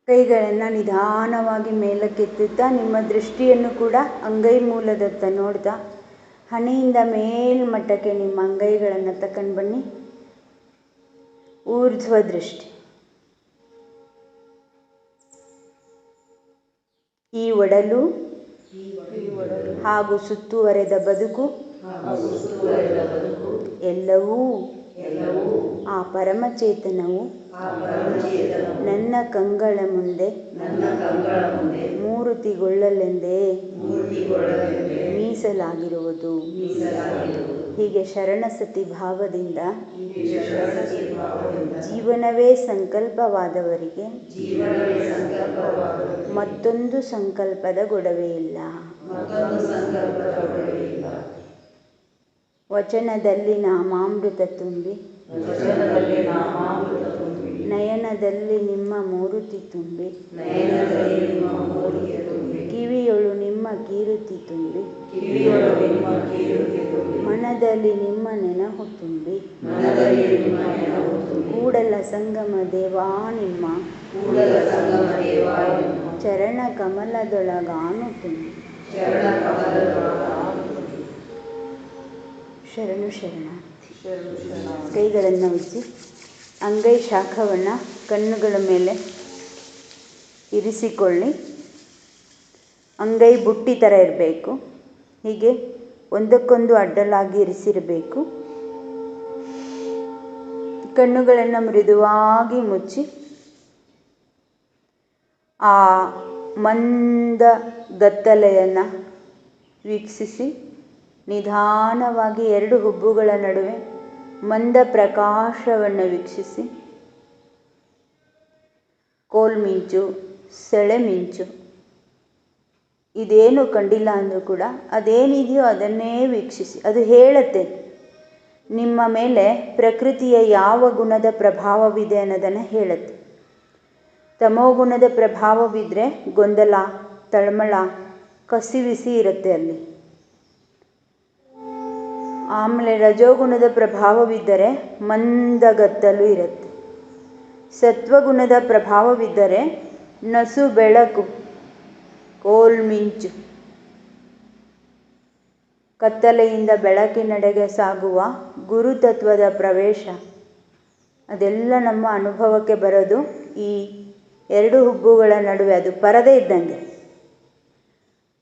ಕೈಗಳನ್ನು ನಿಧಾನವಾಗಿ ಮೇಲಕ್ಕೆತ್ತುತ್ತಾ ನಿಮ್ಮ ದೃಷ್ಟಿಯನ್ನು ಕೂಡ ಅಂಗೈ ಮೂಲದತ್ತ ನೋಡ್ತಾ ಹಣೆಯಿಂದ ಮೇಲ್ಮಟ್ಟಕ್ಕೆ ನಿಮ್ಮ ಅಂಗೈಗಳನ್ನು ತಕೊಂಡು ಬನ್ನಿ. ಊರ್ಧ್ವ ದೃಷ್ಟಿ. ಈ ಒಡಲು ಹಾಗೂ ಸುತ್ತುವರೆದ ಬದುಕು ಎಲ್ಲವೂ ಆ ಪರಮಚೇತನವು ನನ್ನ ಕಂಗಳ ಮುಂದೆ ಮೂರ್ತಿಗೊಳ್ಳಲೆಂದೇ ಮೀಸಲಾಗಿರುವುದು. ಹೀಗೆ ಶರಣಸತಿ ಭಾವದಿಂದ ಜೀವನವೇ ಸಂಕಲ್ಪವಾದವರಿಗೆ ಮತ್ತೊಂದು ಸಂಕಲ್ಪದ ಗೊಡವೆಯಿಲ್ಲ. ವಚನದಲ್ಲಿ ನಾಮಾಮೃತ ತುಂಬಿ ನಯನದಲ್ಲಿ ನಿಮ್ಮ ಮೂರುತಿ ತುಂಬಿ ಕಿವಿಯೊಳು ನಿಮ್ಮ ಕೀರುತಿ ತುಂಬಿ ಮನದಲ್ಲಿ ನಿಮ್ಮ ನೆನಹು ತುಂಬಿ ಕೂಡಲ ಸಂಗಮ ದೇವಾ ನಿಮ್ಮ ಚರಣ ಕಮಲದೊಳಗಾನು ತುಂಬಿ. ಶರಣು ಶರಣಾರ್ಥಿ. ಕೈಗಳನ್ನು ಉಜ್ಜಿ ಅಂಗೈ ಶಾಖವನ್ನು ಕಣ್ಣುಗಳ ಮೇಲೆ ಇರಿಸಿಕೊಳ್ಳಿ. ಅಂಗೈ ಬುಟ್ಟಿ ಥರ ಇರಬೇಕು. ಹೀಗೆ ಒಂದಕ್ಕೊಂದು ಅಡ್ಡಲಾಗಿ ಇರಿಸಿರಬೇಕು. ಕಣ್ಣುಗಳನ್ನು ಮೃದುವಾಗಿ ಮುಚ್ಚಿ ಆ ಮಂದ ಗತ್ತಲೆಯನ್ನು ವೀಕ್ಷಿಸಿ ನಿಧಾನವಾಗಿ ಎರಡು ಹುಬ್ಬುಗಳ ನಡುವೆ ಮಂದ ಪ್ರಕಾಶವನ್ನು ವೀಕ್ಷಿಸಿ ಕೋಲ್ಮಿಂಚು, ಸೆಳೆಮಿಂಚು ಇದೇನು ಕಂಡಿಲ್ಲ ಅಂದರೂ ಕೂಡ ಅದೇನಿದೆಯೋ ಅದನ್ನೇ ವೀಕ್ಷಿಸಿ. ಅದು ಹೇಳುತ್ತೆ ನಿಮ್ಮ ಮೇಲೆ ಪ್ರಕೃತಿಯ ಯಾವ ಗುಣದ ಪ್ರಭಾವವಿದೆ ಅನ್ನೋದನ್ನು ಹೇಳುತ್ತೆ. ತಮೋಗುಣದ ಪ್ರಭಾವವಿದ್ದರೆ ಗೊಂದಲ, ತಳಮಳ, ಕಸಿವಿಸಿ ಇರುತ್ತೆ ಅಲ್ಲಿ. ಆಮೇಲೆ ರಜೋಗುಣದ ಪ್ರಭಾವವಿದ್ದರೆ ಮಂದಗತ್ತಲು ಇರುತ್ತೆ. ಸತ್ವಗುಣದ ಪ್ರಭಾವವಿದ್ದರೆ ನಸು ಬೆಳಕು, ಕೋಲ್ಮಿಂಚು, ಕತ್ತಲೆಯಿಂದ ಬೆಳಕಿನೆಡೆಗೆ ಸಾಗುವ ಗುರುತತ್ವದ ಪ್ರವೇಶ ಅದೆಲ್ಲ ನಮ್ಮ ಅನುಭವಕ್ಕೆ ಬರೋದು ಈ ಎರಡು ಹುಬ್ಬುಗಳ ನಡುವೆ. ಅದು ಪರದೆ ಇದ್ದಂಗೆ.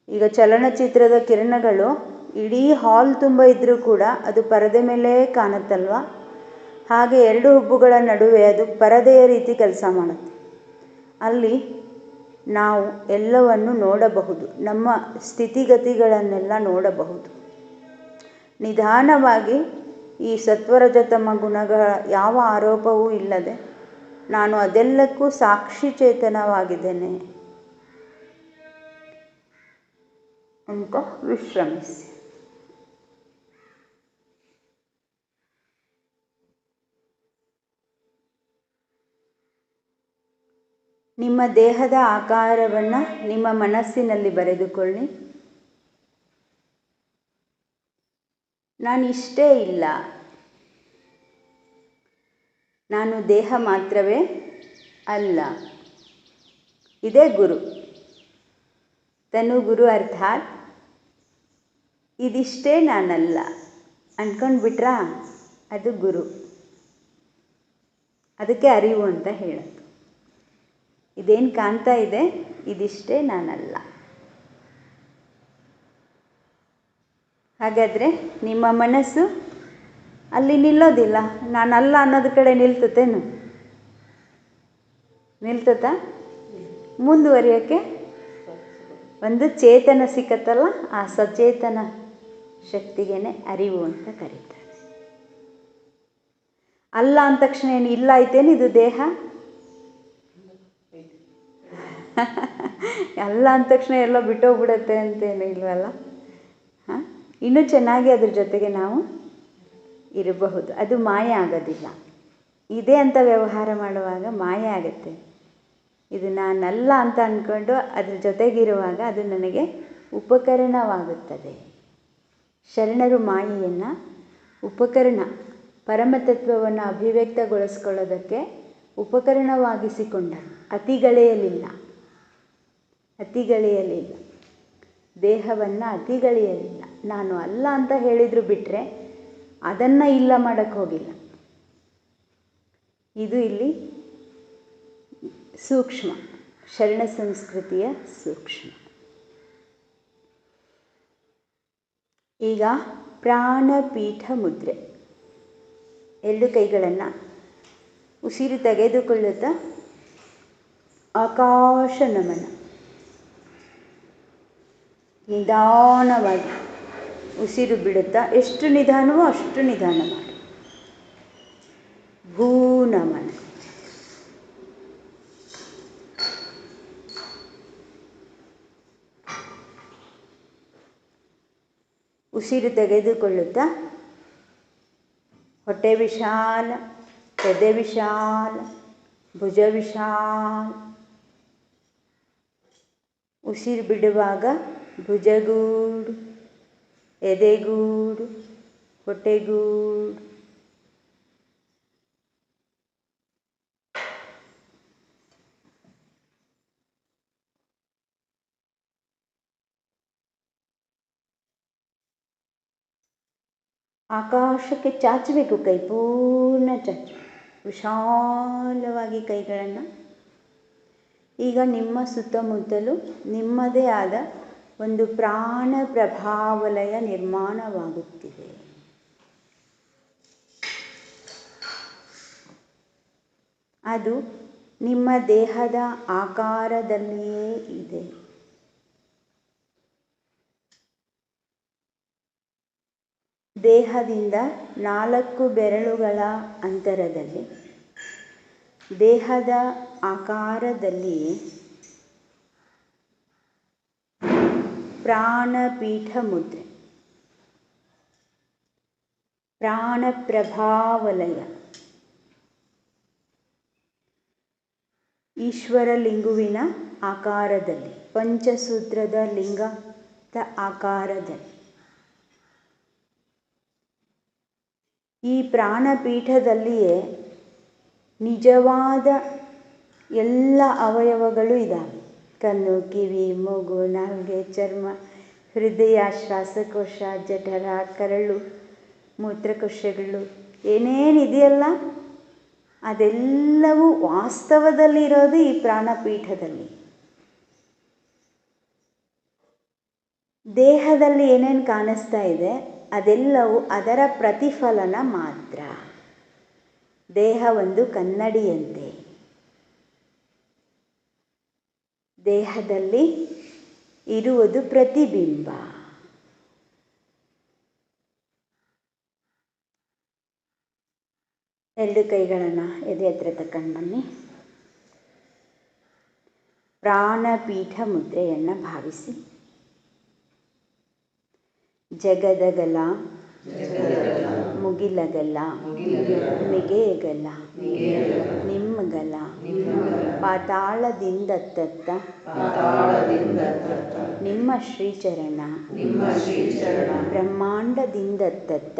ಈಗ ಚಲನಚಿತ್ರದ ಕಿರಣಗಳು ಇಡೀ ಹಾಲ್ ತುಂಬ ಇದ್ದರೂ ಕೂಡ ಅದು ಪರದೆ ಮೇಲೆ ಕಾಣುತ್ತಲ್ವ. ಹಾಗೆ ಎರಡು ಹುಬ್ಬುಗಳ ನಡುವೆ ಅದು ಪರದೆಯ ರೀತಿ ಕೆಲಸ ಮಾಡುತ್ತೆ. ಅಲ್ಲಿ ನಾವು ಎಲ್ಲವನ್ನು ನೋಡಬಹುದು, ನಮ್ಮ ಸ್ಥಿತಿಗತಿಗಳನ್ನೆಲ್ಲ ನೋಡಬಹುದು. ನಿಧಾನವಾಗಿ ಈ ಸತ್ವರಜತಮ ಗುಣಗಳ ಯಾವ ಆರೋಪವೂ ಇಲ್ಲದೆ ನಾನು ಅದೆಲ್ಲಕ್ಕೂ ಸಾಕ್ಷಿ ಚೇತನವಾಗಿದ್ದೇನೆ ಅಂತ ವಿಶ್ರಮಿಸಿ. ನಿಮ್ಮ ದೇಹದ ಆಕಾರವನ್ನು ನಿಮ್ಮ ಮನಸ್ಸಿನಲ್ಲಿ ಬರೆದುಕೊಳ್ಳಿ. ನಾನು ಇಷ್ಟೇ ಇಲ್ಲ, ನಾನು ದೇಹ ಮಾತ್ರವೇ ಅಲ್ಲ. ಇದೇ ಗುರು. ತನು ಗುರು ಅರ್ಥಾತ್ ಇದಿಷ್ಟೇ ನಾನಲ್ಲ ಅಂದ್ಕೊಂಡ್ಬಿಟ್ರಾ ಅದು ಗುರು. ಅದಕ್ಕೆ ಅರಿವು ಅಂತ ಹೇಳೋದು. ಇದೇನು ಕಾಣ್ತಾ ಇದೆ ಇದಿಷ್ಟೇ ನಾನಲ್ಲ. ಹಾಗಾದರೆ ನಿಮ್ಮ ಮನಸ್ಸು ಅಲ್ಲಿ ನಿಲ್ಲೋದಿಲ್ಲ. ನಾನಲ್ಲ ಅನ್ನೋದ್ರ ಕಡೆ ನಿಲ್ತತೇನು? ನಿಲ್ತತಾ? ಮುಂದುವರಿಯೋಕ್ಕೆ ಒಂದು ಚೇತನ ಸಿಕ್ಕತ್ತಲ್ಲ, ಆ ಸಚೇತನ ಶಕ್ತಿಗೇನೆ ಅರಿವು ಅಂತ ಕರೀತಾರೆ. ಅಲ್ಲ ಅಂದ ತಕ್ಷಣ ಏನು ಇಲ್ಲ ಐತೇನು ಇದು ದೇಹ? ಅಲ್ಲ ಅಂದ ತಕ್ಷಣ ಎಲ್ಲೋ ಬಿಟ್ಟೋಗ್ಬಿಡತ್ತೆ ಅಂತೇನು ಇಲ್ವಲ್ಲ. ಇನ್ನೂ ಚೆನ್ನಾಗಿ ಅದ್ರ ಜೊತೆಗೆ ನಾವು ಇರಬಹುದು. ಅದು ಮಾಯ ಆಗೋದಿಲ್ಲ. ಇದೆ ಅಂತ ವ್ಯವಹಾರ ಮಾಡುವಾಗ ಮಾಯ ಆಗುತ್ತೆ. ಇದು ನಾನಲ್ಲ ಅಂತ ಅಂದ್ಕೊಂಡು ಅದ್ರ ಜೊತೆಗಿರುವಾಗ ಅದು ನನಗೆ ಉಪಕರಣವಾಗುತ್ತದೆ. ಶರಣರು ಮಾಯೆಯನ್ನು ಉಪಕರಣ, ಪರಮತತ್ವವನ್ನು ಅಭಿವ್ಯಕ್ತಗೊಳಿಸ್ಕೊಳ್ಳೋದಕ್ಕೆ ಉಪಕರಣವಾಗಿಸಿಕೊಂಡನು. ಅತಿಗಳೆಯಲಿಲ್ಲ. ದೇಹವನ್ನು ಅತಿಗಳೆಯಲಿಲ್ಲ. ನಾನು ಅಲ್ಲ ಅಂತ ಹೇಳಿದ್ರು ಬಿಟ್ಟರೆ ಅದನ್ನು ಇಲ್ಲ ಮಾಡೋಕ್ಕೆ ಹೋಗಿಲ್ಲ. ಇದು ಇಲ್ಲಿ ಸೂಕ್ಷ್ಮ, ಶರಣ ಸಂಸ್ಕೃತಿಯ ಸೂಕ್ಷ್ಮ. ಈಗ ಪ್ರಾಣಪೀಠ ಮುದ್ರೆ. 2 ಕೈಗಳನ್ನು ಉಸಿರು ತೆಗೆದುಕೊಳ್ಳುತ್ತಾ ಆಕಾಶ ನಮನ. ನಿಧಾನವಾಗಿ ಉಸಿರು ಬಿಡುತ್ತಾ, ಎಷ್ಟು ನಿಧಾನವೋ ಅಷ್ಟು ನಿಧಾನ ಮಾಡಿ. ಭೂ ನಮನ. ಉಸಿರು ತೆಗೆದುಕೊಳ್ಳುತ್ತಾ ಹೊಟ್ಟೆ ವಿಶಾಲ, ಎದೆ ವಿಶಾಲ, ಭುಜ ವಿಶಾಲ. ಉಸಿರು ಬಿಡುವಾಗ ಭುಜಗೂಡು, ಎದೆಗೂಡು, ಹೊಟ್ಟೆಗೂಡು. ಆಕಾಶಕ್ಕೆ ಚಾಚಬೇಕು, ಕೈ ಪೂರ್ಣ ಚಾಚಬೇಕು, ವಿಶಾಲವಾಗಿ ಕೈಗಳನ್ನು. ಈಗ ನಿಮ್ಮ ಸುತ್ತಮುತ್ತಲೂ ನಿಮ್ಮದೇ ಆದ ಒಂದು ಪ್ರಾಣ ಪ್ರಭಾವಲಯ ನಿರ್ಮಾಣವಾಗುತ್ತಿದೆ. ಅದು ನಿಮ್ಮ ದೇಹದ ಆಕಾರದಲ್ಲಿಯೇ ಇದೆ. ದೇಹದಿಂದ 4 ಬೆರಳುಗಳ ಅಂತರದಲ್ಲಿ, ದೇಹದ ಆಕಾರದಲ್ಲಿಯೇ ಪ್ರಾಣಪೀಠ ಮುದ್ರೆ, ಪ್ರಾಣ ಪ್ರಭಾವಲಯ. ಈಶ್ವರ ಲಿಂಗುವಿನ ಆಕಾರದಲ್ಲಿ, ಪಂಚಸೂತ್ರದ ಲಿಂಗದ ಆಕಾರದಲ್ಲಿ. ಈ ಪ್ರಾಣಪೀಠದಲ್ಲಿಯೇ ನಿಜವಾದ ಎಲ್ಲ ಅವಯವಗಳು ಇದ್ದಾವೆ. ಕಣ್ಣು, ಕಿವಿ, ಮೂಗು, ನಾಲಿಗೆ, ಚರ್ಮ, ಹೃದಯ, ಶ್ವಾಸಕೋಶ, ಜಠರ, ಕರಳು, ಮೂತ್ರಕೋಶಗಳು, ಏನೇನಿದೆಯಲ್ಲ ಅದೆಲ್ಲವೂ ವಾಸ್ತವದಲ್ಲಿರೋದು ಈ ಪ್ರಾಣಪೀಠದಲ್ಲಿ. ದೇಹದಲ್ಲಿ ಏನೇನು ಕಾಣಿಸ್ತಾ ಇದೆ ಅದೆಲ್ಲವೂ ಅದರ ಪ್ರತಿಫಲನ ಮಾತ್ರ. ದೇಹ ಒಂದು ಕನ್ನಡಿಯಂತೆ. ದೇಹದಲ್ಲಿ ಇರುವುದು ಪ್ರತಿಬಿಂಬ. ಎರಡು ಕೈಗಳನ್ನು ಎದೆ ಹತ್ರ ತಕೊಂಡು ಬನ್ನಿ. ಪ್ರಾಣಪೀಠ ಮುದ್ರೆಯನ್ನು ಭಾವಿಸಿ. ಜಗದಗಲ, ಮುಗಿಲಗಲ, ಮಿಗೆಯಗಲ, ನಿಮ್ಮಗಲ, ಪಾತಾಳದಿಂದತ್ತ ನಿಮ್ಮ ಶ್ರೀಚರಣ, ಬ್ರಹ್ಮಾಂಡದಿಂದತ್ತ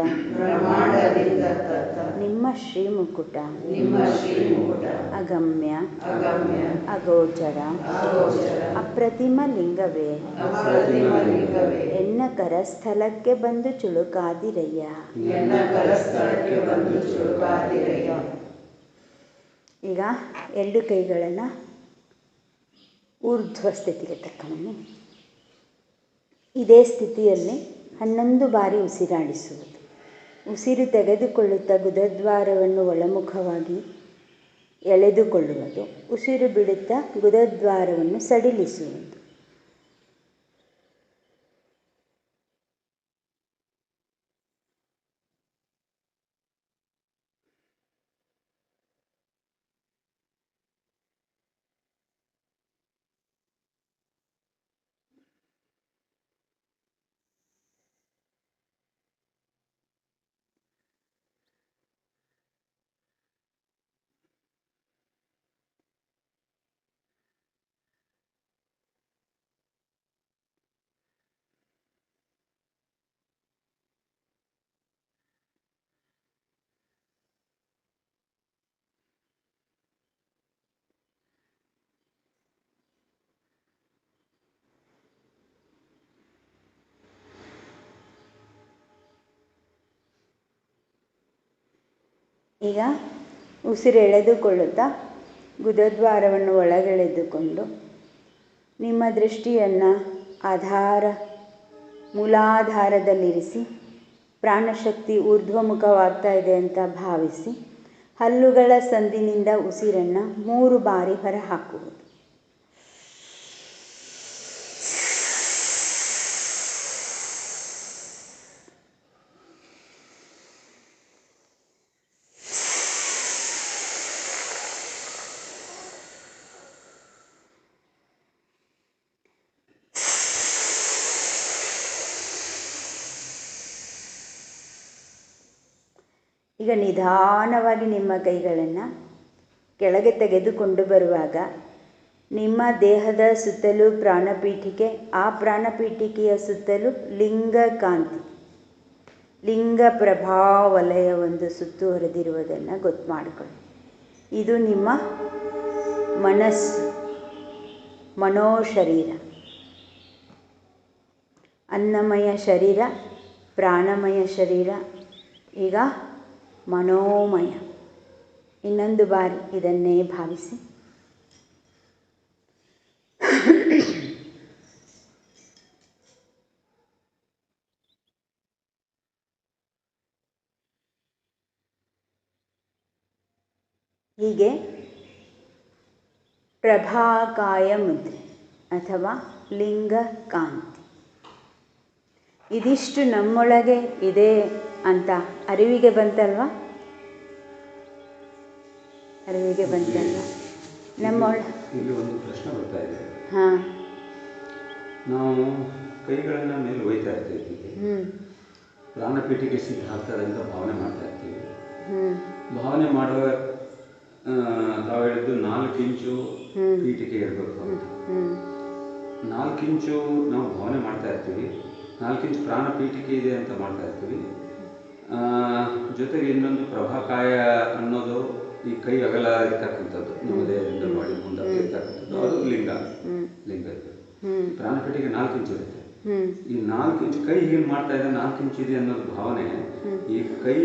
ನಿಮ್ಮ ಶ್ರೀಮುಕುಟ, ಅಗಮ್ಯ, ಅಗೋಚರ, ಅಪ್ರತಿಮ ಲಿಂಗವೇ ಎನ್ನ ಕರಸ್ಥಲಕ್ಕೆ ಬಂದು ಚುಳುಕಾದಿರಯ್ಯ. ಈಗ 2 ಕೈಗಳನ್ನು ಊರ್ಧ್ವ ಸ್ಥಿತಿಗೆ ತಕ್ಕಬನ್ನಿ. ಇದೇ ಸ್ಥಿತಿಯಲ್ಲಿ 11 ಬಾರಿ ಉಸಿರಾಡಿಸುವುದು. ಉಸಿರು ತೆಗೆದುಕೊಳ್ಳುತ್ತಾ ಗುದದ್ವಾರವನ್ನು ಒಳಮುಖವಾಗಿ ಎಳೆದುಕೊಳ್ಳುವುದು. ಉಸಿರು ಬಿಡುತ್ತಾ ಗುದದ್ವಾರವನ್ನು ಸಡಿಲಿಸುವುದು. ಈಗ ಉಸಿರು ಎಳೆದುಕೊಳ್ಳುತ್ತಾ ಗುದದ್ವಾರವನ್ನು ಒಳಗೆಳೆದುಕೊಂಡು ನಿಮ್ಮ ದೃಷ್ಟಿಯನ್ನು ಮೂಲಾಧಾರದಲ್ಲಿರಿಸಿ ಪ್ರಾಣಶಕ್ತಿ ಊರ್ಧ್ವಮುಖವಾಗ್ತಾ ಇದೆ ಅಂತ ಭಾವಿಸಿ ಹಲ್ಲುಗಳ ಸಂದಿನಿಂದ ಉಸಿರನ್ನು 3 ಬಾರಿ ಹೊರಹಾಕುವುದು. ಈಗ ನಿಧಾನವಾಗಿ ನಿಮ್ಮ ಕೈಗಳನ್ನು ಕೆಳಗೆ ತೆಗೆದುಕೊಂಡು ಬರುವಾಗ ನಿಮ್ಮ ದೇಹದ ಸುತ್ತಲೂ ಪ್ರಾಣಪೀಠಿಕೆ, ಆ ಪ್ರಾಣಪೀಠಿಕೆಯ ಸುತ್ತಲೂ ಲಿಂಗಕಾಂತಿ, ಲಿಂಗ ಪ್ರಭಾವಲಯ ಒಂದು ಸುತ್ತುವರೆದಿರುವುದನ್ನು ಗೊತ್ತು ಮಾಡಿಕೊಳ್ಳಿ. ಇದು ನಿಮ್ಮ ಮನಸ್ಸು, ಮನೋಶರೀರ, ಅನ್ನಮಯ ಶರೀರ, ಪ್ರಾಣಮಯ ಶರೀರ, ಈಗ ಮನೋಮಯ. ಇನ್ನೊಂದು ಬಾರಿ ಇದನ್ನೇ ಭಾವಿಸಿ. ಹೀಗೆ ಪ್ರಭಾಕಾಯ ಮುದ್ರೆ ಅಥವಾ ಲಿಂಗಕಾಂತಿ, ಇದಿಷ್ಟು ನಮ್ಮೊಳಗೆ ಇದೆ ಅಂತ ಅರಿವಿಗೆ ಬಂತಲ್ವ? ಅರಿವಿಗೆ ಬಂತಲ್ವ? ಇಲ್ಲಿ ಒಂದು ಪ್ರಶ್ನೆ ಬರ್ತಾ ಇದೆ. ಹಾಂ, ನಾವು ಕೈಗಳನ್ನು ಮೇಲೆ ಒಯ್ತಾ ಇರ್ತೀವಿ, ಪ್ರಾಣಪೀಠಿಗೆ ಸಿದ್ಧ ಆಗ್ತದೆ ಅಂತ ಭಾವನೆ ಮಾಡ್ತಾ ಇರ್ತೀವಿ. ಭಾವನೆ ಮಾಡುವ ತಾವು ಹೇಳಿದ್ದು 4 ಇಂಚು ಪೀಠಿಕೆ ಇರಬೇಕು ಅಂತ. 4 ಇಂಚು ನಾವು ಭಾವನೆ ಮಾಡ್ತಾ ಇರ್ತೀವಿ, 4 ಇಂಚು ಪ್ರಾಣಪೀಠಿಕೆ ಇದೆ ಅಂತ ಮಾಡ್ತಾ ಇರ್ತೀವಿ. ಜೊತೆಗೆ ಇನ್ನೊಂದು ಪ್ರಭಾಕಾಯ ಅನ್ನೋದು ಈ ಕೈ ಅಗಲ ಇರ್ತಕ್ಕಂಥದ್ದು, ನಮ್ಮ ದೇಹದಿಂದ ಮಾಡಿ ಮುಂದೆ ಇರ್ತಕ್ಕಂಥದ್ದು, ಅದು ಲಿಂಗ ಇದೆ. ಪ್ರಾಣಪೀಠಿಗೆ 4 ಇಂಚು ಇರುತ್ತೆ. ಈ 4 ಇಂಚು ಕೈ ಹೀಗೆ ಮಾಡ್ತಾ ಇದೆ, 4 ಇಂಚು ಇದೆ ಅನ್ನೋದು ಭಾವನೆ. ಈ ಕೈ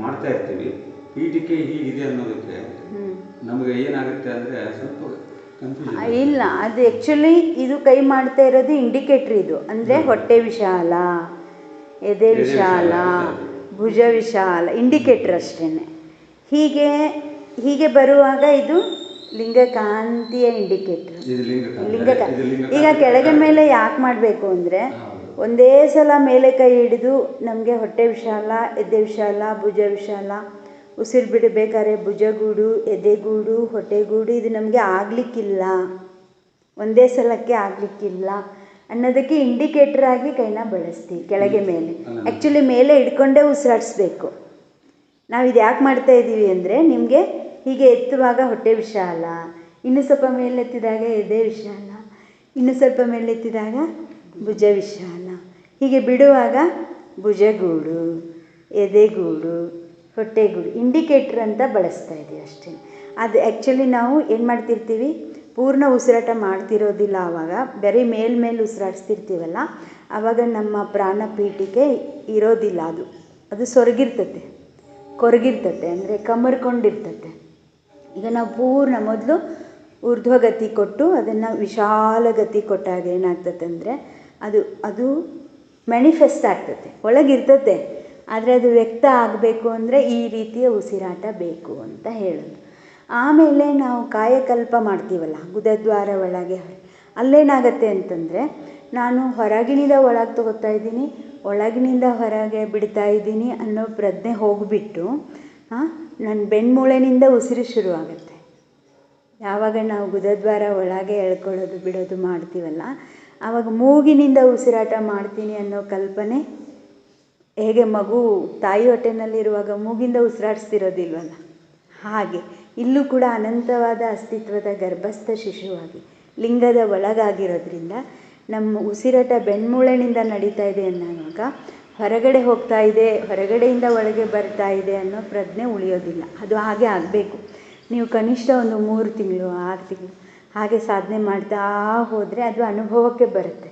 ಮಾಡ್ತಾ ಇರ್ತೀವಿ, ಪೀಠಿಕೆ ಹೀಗಿದೆ ಅನ್ನೋದಕ್ಕೆ ನಮಗೆ ಏನಾಗುತ್ತೆ ಅಂದರೆ ಸ್ವಲ್ಪ ಕನ್ಫ್ಯೂಷನ್. ಇಲ್ಲ, ಅದು ಆ್ಯಕ್ಚುಲಿ ಇದು ಕೈ ಮಾಡ್ತಾ ಇರೋದು ಇಂಡಿಕೇಟ್ರ್. ಇದು ಅಂದರೆ ಹೊಟ್ಟೆ ವಿಶಾಲ, ಎದೆ ವಿಶಾಲ, ಭುಜ ವಿಶಾಲ, ಇಂಡಿಕೇಟ್ರ್ ಅಷ್ಟೇ. ಹೀಗೆ ಬರುವಾಗ ಇದು ಲಿಂಗಕಾಂತಿಯ ಇಂಡಿಕೇಟ್ರ್. ಈಗ ಕೆಳಗೆ ಮೇಲೆ ಯಾಕೆ ಮಾಡಬೇಕು ಅಂದರೆ, ಒಂದೇ ಸಲ ಮೇಲೆ ಕೈ ಹಿಡಿದು ನಮಗೆ ಹೊಟ್ಟೆ ವಿಶಾಲ, ಎದೆ ವಿಶಾಲ, ಭುಜ ವಿಶಾಲ, ಉಸಿರು ಬಿಡಬೇಕಾದ್ರೆ ಭುಜಗೂಡು, ಎದೆಗೂಡು, ಹೊಟ್ಟೆಗೂಡು ಇದು ನಮಗೆ ಆಗಲಿಕ್ಕಿಲ್ಲ, ಒಂದೇ ಸಲಕ್ಕೆ ಆಗಲಿಕ್ಕಿಲ್ಲ ಅನ್ನೋದಕ್ಕೆ ಇಂಡಿಕೇಟ್ರ್ ಆಗಿ ಕೈನ ಬಳಸ್ತೀವಿ. ಕೆಳಗೆ ಮೇಲೆ ಆ್ಯಕ್ಚುಲಿ ಮೇಲೆ ಹಿಡ್ಕೊಂಡೇ ಉಸಿರಾಡಿಸ್ಬೇಕು. ನಾವು ಇದು ಯಾಕೆ ಮಾಡ್ತಾ ಇದ್ದೀವಿ ಅಂದರೆ, ನಿಮಗೆ ಹೀಗೆ ಎತ್ತುವಾಗ ಹೊಟ್ಟೆ ವಿಶಾಲ, ಇನ್ನು ಸ್ವಲ್ಪ ಮೇಲೆ ಎತ್ತಿದಾಗ ಎದೆ ವಿಶಾಲ, ಇನ್ನು ಸ್ವಲ್ಪ ಮೇಲೆ ಎತ್ತಿದಾಗ ಭುಜ ವಿಶಾಲ, ಹೀಗೆ ಬಿಡುವಾಗ ಭುಜಗೂಡು, ಎದೆಗೂಡು, ಹೊಟ್ಟೆಗೂಡು ಇಂಡಿಕೇಟ್ರ್ ಅಂತ ಬಳಸ್ತಾ ಇದ್ದೀವಿ ಅಷ್ಟೇ. ಅದು ಆ್ಯಕ್ಚುಲಿ ನಾವು ಏನು ಮಾಡ್ತಿರ್ತೀವಿ, ಪೂರ್ಣ ಉಸಿರಾಟ ಮಾಡ್ತಿರೋದಿಲ್ಲ. ಆವಾಗ ಬರೀ ಮೇಲ್ಮೇಲೆ ಉಸಿರಾಡಿಸ್ತಿರ್ತೀವಲ್ಲ, ಆವಾಗ ನಮ್ಮ ಪ್ರಾಣಪೀಠಿಕೆ ಇರೋದಿಲ್ಲ, ಅದು ಸೊರಗಿರ್ತತೆ, ಕೊರಗಿರ್ತತೆ, ಅಂದರೆ ಕಮರ್ಕೊಂಡಿರ್ತತೆ. ಈಗ ನಾವು ಪೂರ್ಣ ಮೊದಲು ಊರ್ಧ್ವಗತಿ ಕೊಟ್ಟು ಅದನ್ನು ವಿಶಾಲ ಗತಿ ಕೊಟ್ಟಾಗ ಏನಾಗ್ತದೆ ಅಂದರೆ, ಅದು ಮ್ಯಾನಿಫೆಸ್ಟ್ ಆಗ್ತದೆ, ಒಳಗಿರ್ತತೆ. ಆದರೆ ಅದು ವ್ಯಕ್ತ ಆಗಬೇಕು ಅಂದರೆ ಈ ರೀತಿಯ ಉಸಿರಾಟ ಬೇಕು ಅಂತ ಹೇಳೋದು. ಆಮೇಲೆ ನಾವು ಕಾಯಕಲ್ಪ ಮಾಡ್ತೀವಲ್ಲ ಗುದದ್ವಾರ ಒಳಗೆ, ಅಲ್ಲೇನಾಗತ್ತೆ ಅಂತಂದರೆ, ನಾನು ಹೊರಗಿನಿಂದ ಒಳಗೆ ತಗೋತಾ ಇದ್ದೀನಿ, ಒಳಗಿನಿಂದ ಹೊರಗೆ ಬಿಡ್ತಾ ಇದ್ದೀನಿ ಅನ್ನೋ ಪ್ರಜ್ಞೆ ಹೋಗಿಬಿಟ್ಟು ನನ್ನ ಬೆನ್ಮೂಳೆನಿಂದ ಉಸಿರು ಶುರುವಾಗತ್ತೆ. ಯಾವಾಗ ನಾವು ಗುದದ್ವಾರ ಒಳಗೆ ಎಳ್ಕೊಳ್ಳೋದು ಬಿಡೋದು ಮಾಡ್ತೀವಲ್ಲ, ಆವಾಗ ಮೂಗಿನಿಂದ ಉಸಿರಾಟ ಮಾಡ್ತೀನಿ ಅನ್ನೋ ಕಲ್ಪನೆ. ಹೇಗೆ ಮಗು ತಾಯಿ ಹೊಟ್ಟೆನಲ್ಲಿರುವಾಗ ಮೂಗಿಂದ ಉಸಿರಾಡಿಸ್ತಿರೋದಿಲ್ವಲ್ಲ, ಹಾಗೆ ಇಲ್ಲೂ ಕೂಡ ಅನಂತವಾದ ಅಸ್ತಿತ್ವದ ಗರ್ಭಸ್ಥ ಶಿಶುವಾಗಿ ಲಿಂಗದ ಒಳಗಾಗಿರೋದ್ರಿಂದ ನಮ್ಮ ಉಸಿರಾಟ ಬೆನ್ಮೂಳೆನಿಂದ ನಡೀತಾ ಇದೆ ಅನ್ನೋವಾಗ ಹೊರಗಡೆ ಹೋಗ್ತಾ ಇದೆ, ಹೊರಗಡೆಯಿಂದ ಒಳಗೆ ಬರ್ತಾ ಇದೆ ಅನ್ನೋ ಪ್ರಜ್ಞೆ ಉಳಿಯೋದಿಲ್ಲ. ಅದು ಹಾಗೆ ಆಗಬೇಕು. ನೀವು ಕನಿಷ್ಠ ಒಂದು 3 ತಿಂಗಳು 6 ತಿಂಗಳು ಹಾಗೆ ಸಾಧನೆ ಮಾಡ್ತಾ ಹೋದರೆ ಅದು ಅನುಭವಕ್ಕೆ ಬರುತ್ತೆ.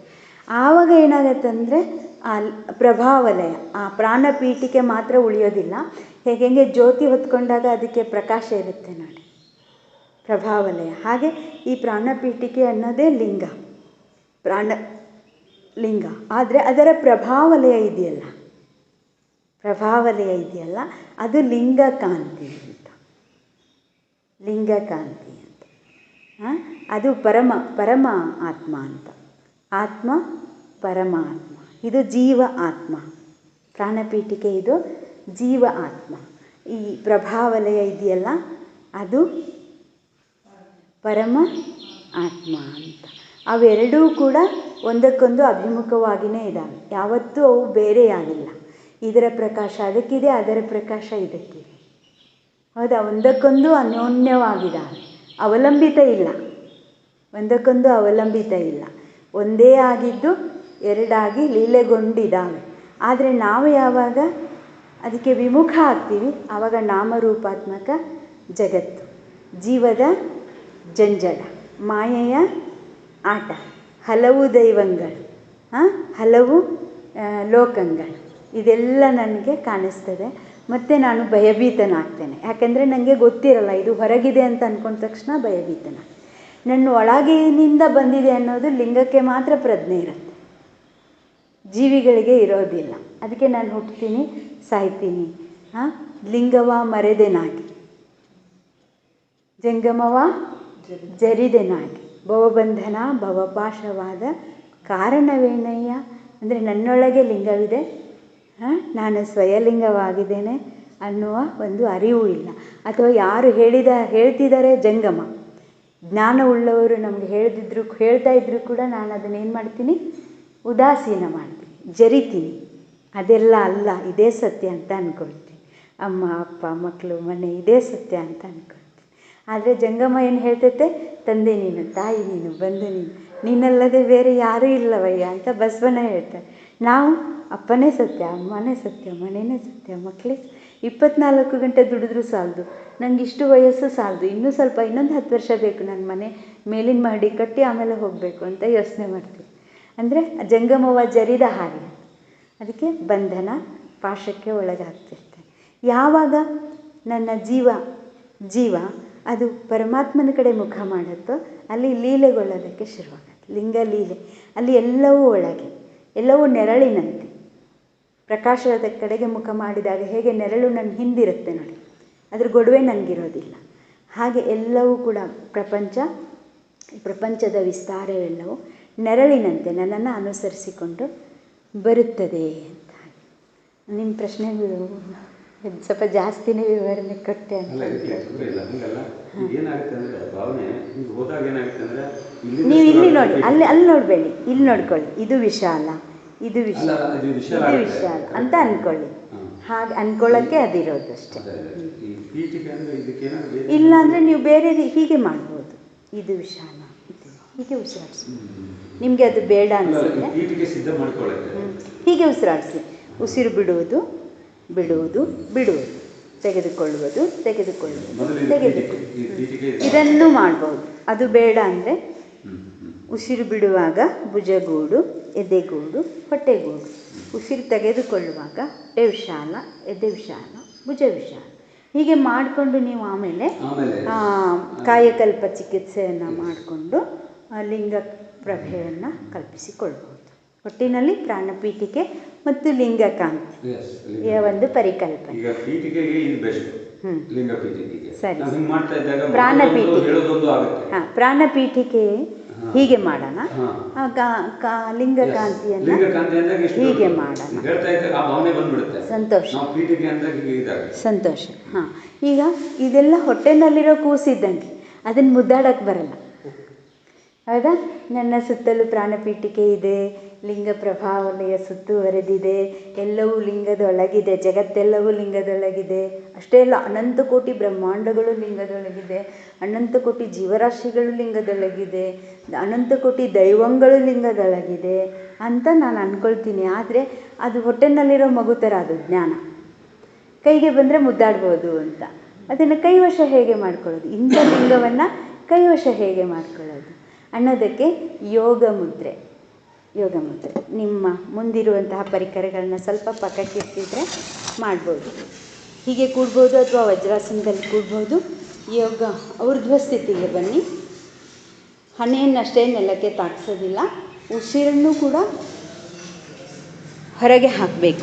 ಆವಾಗ ಏನಾಗತ್ತಂದರೆ ಆ ಪ್ರಭಾವಲಯ, ಆ ಪ್ರಾಣಪೀಠಿಕೆ ಮಾತ್ರ ಉಳಿಯೋದಿಲ್ಲ, ಹೇಗೆ ಜ್ಯೋತಿ ಹೊತ್ಕೊಂಡಾಗ ಅದಕ್ಕೆ ಪ್ರಕಾಶ ಇರುತ್ತೆ ನೋಡಿ, ಪ್ರಭಾವಲಯ. ಹಾಗೆ ಈ ಪ್ರಾಣಪೀಠಿಕೆ ಅನ್ನೋದೇ ಲಿಂಗ, ಲಿಂಗ. ಆದರೆ ಅದರ ಪ್ರಭಾವಲಯ ಇದೆಯಲ್ಲ, ಅದು ಲಿಂಗಕಾಂತಿ ಅಂತ, ಲಿಂಗಕಾಂತಿ ಅಂತ. ಅದು ಪರಮ ಆತ್ಮ ಅಂತ, ಆತ್ಮ ಪರಮಾತ್ಮ. ಇದು ಜೀವ ಆತ್ಮ. ಪ್ರಾಣಪೀಠಿಕೆ ಇದು ಜೀವ ಆತ್ಮ. ಈ ಪ್ರಭಾವಲಯ ಇದೆಯಲ್ಲ ಅದು ಪರಮ ಆತ್ಮ ಅಂತ. ಅವೆರಡೂ ಕೂಡ ಒಂದಕ್ಕೊಂದು ಅಭಿಮುಖವಾಗಿಯೇ ಇದ್ದಾವೆ, ಯಾವತ್ತೂ ಅವು ಬೇರೆಯಾಗಿಲ್ಲ. ಇದರ ಪ್ರಕಾಶ ಅದಕ್ಕಿದೆ, ಅದರ ಪ್ರಕಾಶ ಇದಕ್ಕಿದೆ. ಹೌದಾ? ಒಂದಕ್ಕೊಂದು ಅನ್ಯೋನ್ಯವಾಗಿದ್ದಾವೆ, ಅವಲಂಬಿತ ಇಲ್ಲ, ಒಂದಕ್ಕೊಂದು ಅವಲಂಬಿತ ಇಲ್ಲ. ಒಂದೇ ಆಗಿದ್ದು ಎರಡಾಗಿ ಲೀಲೆಗೊಂಡಿದ್ದಾವೆ. ಆದರೆ ನಾವು ಯಾವಾಗ ಅದಕ್ಕೆ ವಿಮುಖ ಆಗ್ತೀವಿ ಆವಾಗ ನಾಮರೂಪಾತ್ಮಕ ಜಗತ್ತು, ಜೀವದ ಜಂಜಡ, ಮಾಯೆಯ ಆಟ, ಹಲವು ದೈವಗಳು, ಹಲವು ಲೋಕಗಳು, ಇದೆಲ್ಲ ನನಗೆ ಕಾಣಿಸ್ತದೆ. ಮತ್ತು ನಾನು ಭಯಭೀತನಾಗ್ತೇನೆ. ಯಾಕೆಂದರೆ ನನಗೆ ಗೊತ್ತಿರಲ್ಲ ಇದು ಹೊರಗಿದೆ ಅಂತ ಅಂದ್ಕೊಂಡ ತಕ್ಷಣ ಭಯಭೀತನಾಗ್ತೇನೆ. ನನ್ನ ಒಳಗಿನಿಂದ ಬಂದಿದೆ ಅನ್ನೋದು ಲಿಂಗಕ್ಕೆ ಮಾತ್ರ ಪ್ರಜ್ಞೆ ಇರುತ್ತೆ, ಜೀವಿಗಳಿಗೆ ಇರೋದಿಲ್ಲ. ಅದಕ್ಕೆ ನಾನು ಹುಟ್ತೀನಿ, ಸಾಯ್ತೀನಿ, ಲಿಂಗವ ಮರೆದೆನಾಗಿ, ಜಂಗಮವ ಜರಿದೆನಾಗಿ, ಭವಬಂಧನ ಭವಪಾಶವಾದ ಕಾರಣವೇನಯ್ಯ. ಅಂದರೆ ನನ್ನೊಳಗೆ ಲಿಂಗವಿದೆ, ನಾನು ಸ್ವಯಲಿಂಗವಾಗಿದ್ದೇನೆ ಅನ್ನುವ ಒಂದು ಅರಿವು ಇಲ್ಲ. ಅಥವಾ ಯಾರು ಹೇಳ್ತಿದ್ದಾರೆ ಜಂಗಮ, ಜ್ಞಾನವುಳ್ಳವರು ನಮಗೆ ಹೇಳ್ತಾ ಇದ್ದರೂ ಕೂಡ ನಾನು ಅದನ್ನೇನು ಮಾಡ್ತೀನಿ, ಉದಾಸೀನ ಮಾಡ್ತೀನಿ, ಜರಿತೀನಿ. ಅದೆಲ್ಲ ಅಲ್ಲ, ಇದೇ ಸತ್ಯ ಅಂತ ಅಂದ್ಕೊಳ್ತೀನಿ. ಅಮ್ಮ ಅಪ್ಪ ಮಕ್ಕಳು ಮನೆ ಇದೇ ಸತ್ಯ ಅಂತ ಅಂದ್ಕೊಳ್ತೀನಿ. ಆದರೆ ಜಂಗಮ ಏನು ಹೇಳ್ತೈತೆ, ತಂದೆ ನೀನು, ತಾಯಿ ನೀನು, ಬಂಧು ನೀನು, ನೀನಲ್ಲದೆ ಬೇರೆ ಯಾರೂ ಇಲ್ಲವಯ್ಯ ಅಂತ ಬಸವನ ಹೇಳ್ತಾರೆ. ನಾವು ಅಪ್ಪನೇ ಸತ್ಯ, ಅಮ್ಮನೇ ಸತ್ಯ, ಮನೆಯೇ ಸತ್ಯ, ಮಕ್ಕಳೇ 24 ಗಂಟೆ ದುಡಿದ್ರೂ ಸಾಲದು, ನನಗೆ ಇಷ್ಟು ವಯಸ್ಸು ಸಾಲದು, ಇನ್ನೂ ಸ್ವಲ್ಪ ಇನ್ನೊಂದು 10 ವರ್ಷ ಬೇಕು, ನನ್ನ ಮನೆ ಮೇಲಿನ ಮಾಡಿ ಕಟ್ಟಿ ಆಮೇಲೆ ಹೋಗಬೇಕು ಅಂತ ಯೋಚನೆ ಮಾಡ್ತೀವಿ. ಅಂದರೆ ಜಂಗಮವ ಜರಿದ ಹಾಗೆ, ಅದಕ್ಕೆ ಬಂಧನ ಪಾಶಕ್ಕೆ ಒಳಗಾಗ್ತಿರ್ತೇನೆ. ಯಾವಾಗ ನನ್ನ ಜೀವ ಅದು ಪರಮಾತ್ಮನ ಕಡೆ ಮುಖ ಮಾಡುತ್ತೋ ಅಲ್ಲಿ ಲೀಲೆಗೊಳ್ಳೋದಕ್ಕೆ ಶುರುವಾಗುತ್ತೆ, ಲಿಂಗ ಲೀಲೆ. ಅಲ್ಲಿ ಎಲ್ಲವೂ ಒಳಗೆ, ಎಲ್ಲವೂ ನೆರಳಿನಂತೆ. ಪ್ರಕಾಶದ ಕಡೆಗೆ ಮುಖ ಮಾಡಿದಾಗ ಹೇಗೆ ನೆರಳು ನನ್ನ ಹಿಂದಿರುತ್ತೆ ನೋಡಿ, ಅದ್ರ ಗೊಡವೆ ನನಗಿರೋದಿಲ್ಲ. ಹಾಗೆ ಎಲ್ಲವೂ ಕೂಡ ಪ್ರಪಂಚದ ವಿಸ್ತಾರವೆಲ್ಲವೂ ನೆರಳಿನಂತೆ ನನ್ನನ್ನು ಅನುಸರಿಸಿಕೊಂಡು ಬರುತ್ತದೆ ಅಂತ. ನಿಮ್ಮ ಪ್ರಶ್ನೆ ಸ್ವಲ್ಪ ಜಾಸ್ತಿನೇ ವಿವರಣೆ ಕೊಟ್ಟೆ ಅಂತ. ನೀವು ಇಲ್ಲಿ ನೋಡಿ, ಅಲ್ಲಿ ನೋಡಬೇಡಿ, ಇಲ್ಲಿ ನೋಡ್ಕೊಳ್ಳಿ. ಇದು ವಿಶಾಲ, ಇದು ವಿಶಾಲ ಅಂತ ಅಂದ್ಕೊಳ್ಳಿ. ಹಾಗೆ ಅಂದ್ಕೊಳ್ಳೋಕ್ಕೆ ಅದಿರೋದು ಅಷ್ಟೇ. ಇಲ್ಲ ಅಂದರೆ ನೀವು ಬೇರೆ ಹೀಗೆ ಮಾಡ್ಬೋದು. ಇದು ವಿಶಾಲ, ಹೀಗೆ ಉಸಿರಾಡಿಸಿ. ನಿಮಗೆ ಅದು ಬೇಡ ಅನಿಸಿದ್ರೆ ಹೀಗೆ ಉಸಿರಾಡಿಸಿ. ಉಸಿರು ಬಿಡುವುದು, ತೆಗೆದುಕೊಳ್ಳುವುದು, ಇದನ್ನು ಮಾಡ್ಬೋದು. ಅದು ಬೇಡ ಅಂದರೆ ಉಸಿರು ಬಿಡುವಾಗ ಭುಜಗೂಡು, ಎದೆಗೂಡು, ಹೊಟ್ಟೆಗೂಡು. ಉಸಿರು ತೆಗೆದುಕೊಳ್ಳುವಾಗ ಹೊಟ್ಟೆ ವಿಶಾಲ, ಎದೆ ವಿಶಾಲ, ಭುಜ ವಿಶಾಲ. ಹೀಗೆ ಮಾಡಿಕೊಂಡು ನೀವು ಆಮೇಲೆ ಕಾಯಕಲ್ಪ ಚಿಕಿತ್ಸೆಯನ್ನು ಮಾಡಿಕೊಂಡು ಲಿಂಗ ಪ್ರಭೆಯನ್ನು ಕಲ್ಪಿಸಿಕೊಳ್ಬೋದು. ಒಟ್ಟಿನಲ್ಲಿ ಪ್ರಾಣಪೀಠಿಕೆ ಮತ್ತು ಲಿಂಗಕಾಂತಿ ಒಂದು ಪರಿಕಲ್ಪನೆ. ಸರಿ, ಪ್ರಾಣಪೀಠಿಕೆ ಹೀಗೆ ಮಾಡೋಣ, ಲಿಂಗಕಾಂತಿಯನ್ನು ಹೀಗೆ ಮಾಡೋಣ. ಸಂತೋಷ. ಹಾಂ, ಈಗ ಇದೆಲ್ಲ ಹೊಟ್ಟೆನಲ್ಲಿರೋ ಕೂಸಿದ್ದಂಗೆ, ಅದನ್ನು ಮುದ್ದಾಡಕ್ಕೆ ಬರಲ್ಲ. ಹೌದಾ? ನನ್ನ ಸುತ್ತಲೂ ಪ್ರಾಣಪೀಠಿಕೆ ಇದೆ, ಲಿಂಗ ಪ್ರಭಾವಲಯ ಸುತ್ತುವರೆದಿದೆ, ಎಲ್ಲವೂ ಲಿಂಗದೊಳಗಿದೆ, ಜಗತ್ತೆಲ್ಲವೂ ಲಿಂಗದೊಳಗಿದೆ. ಅಷ್ಟೇ ಅಲ್ಲ, ಅನಂತ ಕೋಟಿ ಬ್ರಹ್ಮಾಂಡಗಳು ಲಿಂಗದೊಳಗಿದೆ, ಅನಂತ ಕೋಟಿ ಜೀವರಾಶಿಗಳು ಲಿಂಗದೊಳಗಿದೆ, ಅನಂತ ಕೋಟಿ ದೈವಗಳು ಲಿಂಗದೊಳಗಿದೆ ಅಂತ ನಾನು ಅಂದ್ಕೊಳ್ತೀನಿ. ಆದರೆ ಅದು ಹೊಟ್ಟೆನಲ್ಲಿರೋ ಮಗು ಥರ ಅದು ಜ್ಞಾನ. ಕೈಗೆ ಬಂದರೆ ಮುದ್ದಾಡ್ಬೋದು ಅಂತ. ಅದನ್ನು ಕೈವಶ ಹೇಗೆ ಮಾಡ್ಕೊಳ್ಳೋದು, ಇಂಥ ಲಿಂಗವನ್ನು ಕೈವಶ ಹೇಗೆ ಮಾಡ್ಕೊಳ್ಳೋದು ಅನ್ನೋದಕ್ಕೆ ಯೋಗ ಮುದ್ರೆ. ನಿಮ್ಮ ಮುಂದಿರುವಂತಹ ಪರಿಕರಗಳನ್ನ ಸ್ವಲ್ಪ ಪಕ್ಕಕ್ಕೆ ಇಟ್ಟಿದ್ರೆ ಮಾಡ್ಬೋದು. ಹೀಗೆ ಕೂಡ್ಬೋದು ಅಥವಾ ವಜ್ರಾಸನದಲ್ಲಿ ಕೂಡ್ಬೋದು. ಯೋಗ ಊರ್ಧ್ವ ಸ್ಥಿತಿಗೆ ಬನ್ನಿ. ಹಣೆಯನ್ನಷ್ಟೇ ನೆಲಕ್ಕೆ ತಾಗಿಸೋದಿಲ್ಲ, ಉಸಿರನ್ನು ಕೂಡ ಹೊರಗೆ ಹಾಕಬೇಕು.